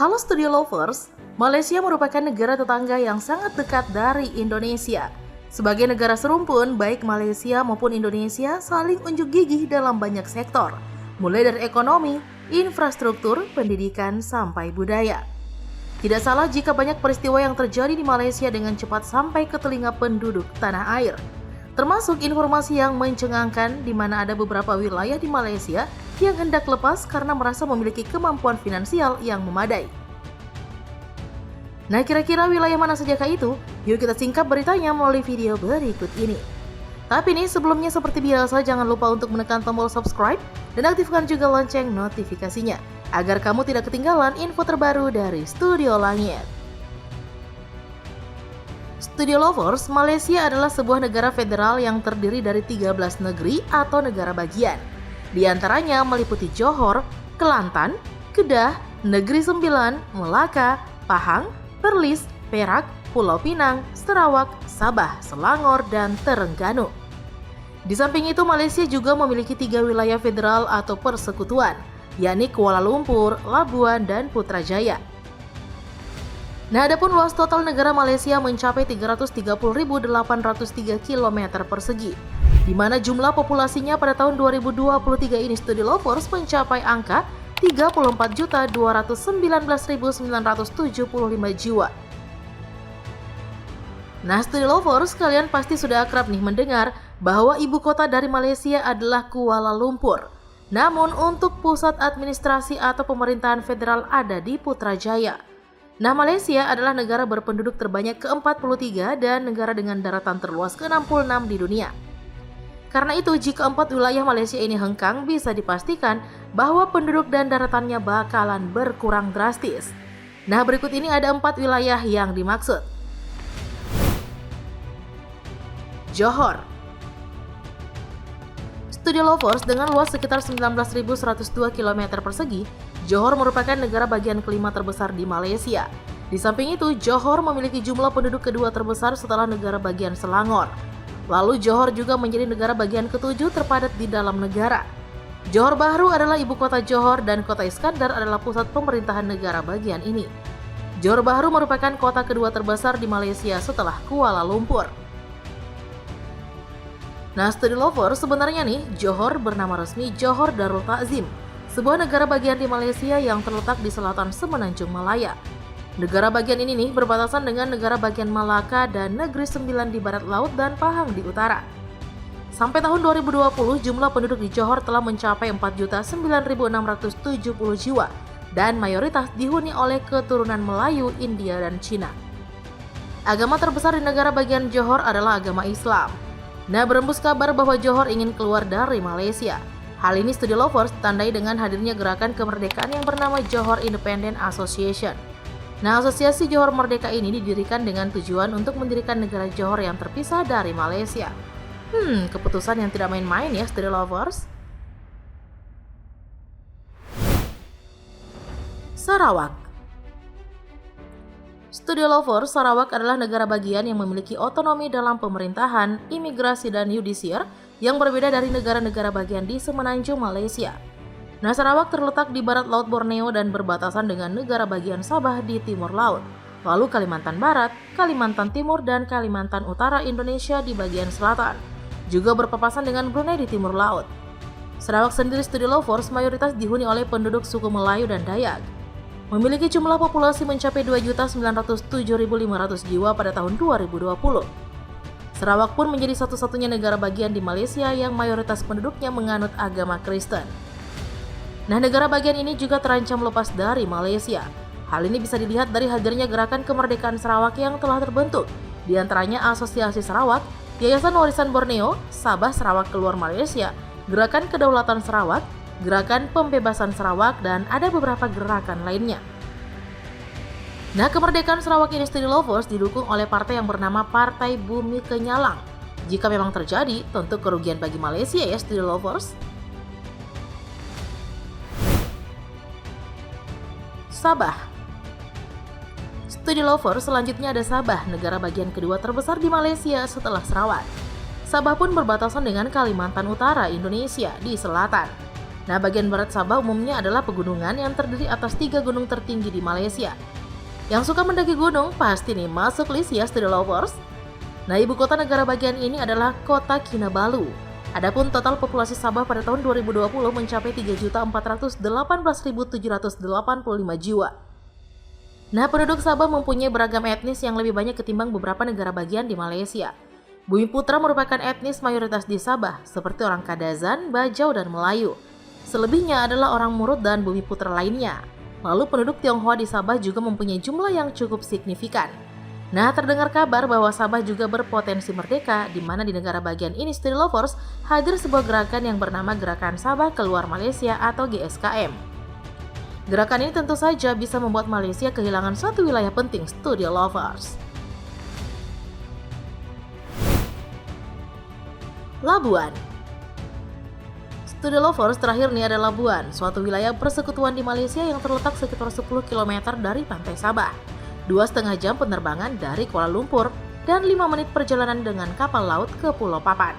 Halo Studio Lovers, Malaysia merupakan negara tetangga yang sangat dekat dari Indonesia. Sebagai negara serumpun, baik Malaysia maupun Indonesia saling unjuk gigi dalam banyak sektor, mulai dari ekonomi, infrastruktur, pendidikan, sampai budaya. Tidak salah jika banyak peristiwa yang terjadi di Malaysia dengan cepat sampai ke telinga penduduk tanah air. Termasuk informasi yang mencengangkan di mana ada beberapa wilayah di Malaysia yang hendak lepas karena merasa memiliki kemampuan finansial yang memadai. Nah, kira-kira wilayah mana sajakah itu? Yuk kita singkap beritanya melalui video berikut ini. Tapi nih, sebelumnya seperti biasa jangan lupa untuk menekan tombol subscribe dan aktifkan juga lonceng notifikasinya agar kamu tidak ketinggalan info terbaru dari Studio Langit. Studio Lovers, Malaysia adalah sebuah negara federal yang terdiri dari 13 negeri atau negara bagian. Di antaranya meliputi Johor, Kelantan, Kedah, Negeri Sembilan, Melaka, Pahang, Perlis, Perak, Pulau Pinang, Sarawak, Sabah, Selangor, dan Terengganu. Di samping itu, Malaysia juga memiliki 3 wilayah federal atau persekutuan, yakni Kuala Lumpur, Labuan, dan Putrajaya. Nah, adapun luas total negara Malaysia mencapai 330.803 km persegi, di mana jumlah populasinya pada tahun 2023 ini Studio Lovers mencapai angka 34.219.975 jiwa. Nah, Studio Lovers, kalian pasti sudah akrab nih mendengar bahwa ibu kota dari Malaysia adalah Kuala Lumpur. Namun untuk pusat administrasi atau pemerintahan federal ada di Putrajaya. Nah, Malaysia adalah negara berpenduduk terbanyak ke-43 dan negara dengan daratan terluas ke-66 di dunia. Karena itu, jika 4 wilayah Malaysia ini hengkang, bisa dipastikan bahwa penduduk dan daratannya bakalan berkurang drastis. Nah, berikut ini ada 4 wilayah yang dimaksud. Johor. Studio Lovers, dengan luas sekitar 19.102 km persegi, Johor merupakan negara bagian kelima terbesar di Malaysia. Di samping itu, Johor memiliki jumlah penduduk kedua terbesar setelah negara bagian Selangor. Lalu Johor juga menjadi negara bagian ke-7 terpadat di dalam negara. Johor Bahru adalah ibu kota Johor dan kota Iskandar adalah pusat pemerintahan negara bagian ini. Johor Bahru merupakan kota kedua terbesar di Malaysia setelah Kuala Lumpur. Nah, Studio Lovers, sebenarnya nih, Johor bernama resmi Johor Darul Ta'zim, sebuah negara bagian di Malaysia yang terletak di selatan Semenanjung Malaya. Negara bagian ini nih berbatasan dengan negara bagian Malaka dan Negeri Sembilan di barat laut dan Pahang di utara. Sampai tahun 2020, jumlah penduduk di Johor telah mencapai 4.009.670 jiwa dan mayoritas dihuni oleh keturunan Melayu, India, dan Cina. Agama terbesar di negara bagian Johor adalah agama Islam. Nah, berembus kabar bahwa Johor ingin keluar dari Malaysia. Hal ini Studio Lovers tandai dengan hadirnya gerakan kemerdekaan yang bernama Johor Independent Association. Nah, asosiasi Johor Merdeka ini didirikan dengan tujuan untuk mendirikan negara Johor yang terpisah dari Malaysia. Keputusan yang tidak main-main ya Studio Lovers. Sarawak. Studio Lovers, Sarawak adalah negara bagian yang memiliki otonomi dalam pemerintahan, imigrasi, dan yudisiar yang berbeda dari negara-negara bagian di Semenanjung Malaysia. Nah, Sarawak terletak di barat laut Borneo dan berbatasan dengan negara bagian Sabah di timur laut. Lalu Kalimantan Barat, Kalimantan Timur, dan Kalimantan Utara Indonesia di bagian selatan. Juga berpapasan dengan Brunei di timur laut. Sarawak sendiri Studio Lovers mayoritas dihuni oleh penduduk suku Melayu dan Dayak. Memiliki jumlah populasi mencapai 2.907.500 jiwa pada tahun 2020. Sarawak pun menjadi satu-satunya negara bagian di Malaysia yang mayoritas penduduknya menganut agama Kristen. Nah, negara bagian ini juga terancam lepas dari Malaysia. Hal ini bisa dilihat dari hadirnya gerakan kemerdekaan Sarawak yang telah terbentuk, di antaranya Asosiasi Sarawak, Yayasan Warisan Borneo, Sabah Sarawak Keluar Malaysia, Gerakan Kedaulatan Sarawak, Gerakan Pembebasan Sarawak, dan ada beberapa gerakan lainnya. Nah, kemerdekaan Sarawak ini Studio Lovers didukung oleh partai yang bernama Partai Bumi Kenyalang. Jika memang terjadi, tentu kerugian bagi Malaysia ya Studio Lovers. Sabah. Studio Lovers, selanjutnya ada Sabah, negara bagian kedua terbesar di Malaysia setelah Sarawak. Sabah pun berbatasan dengan Kalimantan Utara, Indonesia di selatan. Nah, bagian barat Sabah umumnya adalah pegunungan yang terdiri atas 3 gunung tertinggi di Malaysia. Yang suka mendaki gunung pasti nih masuk list ya Studio Lovers. Nah, ibu kota negara bagian ini adalah kota Kinabalu. Adapun total populasi Sabah pada tahun 2020 mencapai 3.418.785 jiwa. Nah, penduduk Sabah mempunyai beragam etnis yang lebih banyak ketimbang beberapa negara bagian di Malaysia. Bumiputra merupakan etnis mayoritas di Sabah, seperti orang Kadazan, Bajau, dan Melayu. Selebihnya adalah orang Murut dan Bumiputra lainnya. Lalu penduduk Tionghoa di Sabah juga mempunyai jumlah yang cukup signifikan. Nah, terdengar kabar bahwa Sabah juga berpotensi merdeka, di mana di negara bagian ini Studio Lovers hadir sebuah gerakan yang bernama Gerakan Sabah Keluar Malaysia atau GSKM. Gerakan ini tentu saja bisa membuat Malaysia kehilangan satu wilayah penting Studio Lovers. Labuan. Studio Lovers terakhir nih ada Labuan, suatu wilayah persekutuan di Malaysia yang terletak sekitar 10 km dari pantai Sabah, 2,5 jam penerbangan dari Kuala Lumpur, dan 5 menit perjalanan dengan kapal laut ke Pulau Papan.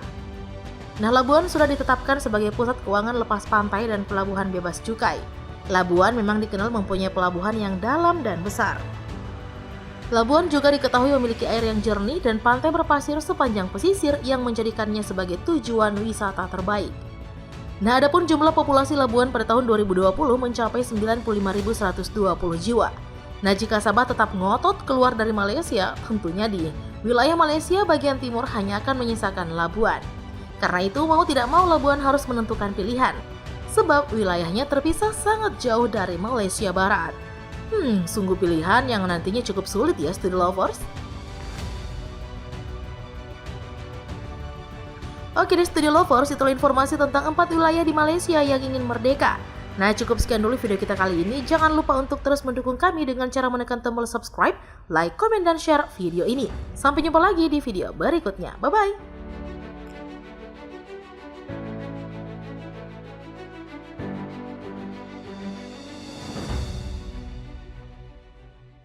Nah, Labuan sudah ditetapkan sebagai pusat keuangan lepas pantai dan pelabuhan bebas cukai. Labuan memang dikenal mempunyai pelabuhan yang dalam dan besar. Labuan juga diketahui memiliki air yang jernih dan pantai berpasir sepanjang pesisir yang menjadikannya sebagai tujuan wisata terbaik. Nah, adapun jumlah populasi Labuan pada tahun 2020 mencapai 95.120 jiwa. Nah, jika Sabah tetap ngotot keluar dari Malaysia, tentunya di wilayah Malaysia bagian timur hanya akan menyisakan Labuan. Karena itu, mau tidak mau Labuan harus menentukan pilihan, sebab wilayahnya terpisah sangat jauh dari Malaysia Barat. Sungguh pilihan yang nantinya cukup sulit ya Studio Lovers. Oke deh Studio Lovers, itulah informasi tentang 4 wilayah di Malaysia yang ingin merdeka. Nah, cukup sekian dulu video kita kali ini. Jangan lupa untuk terus mendukung kami dengan cara menekan tombol subscribe, like, komen, dan share video ini. Sampai jumpa lagi di video berikutnya. Bye-bye!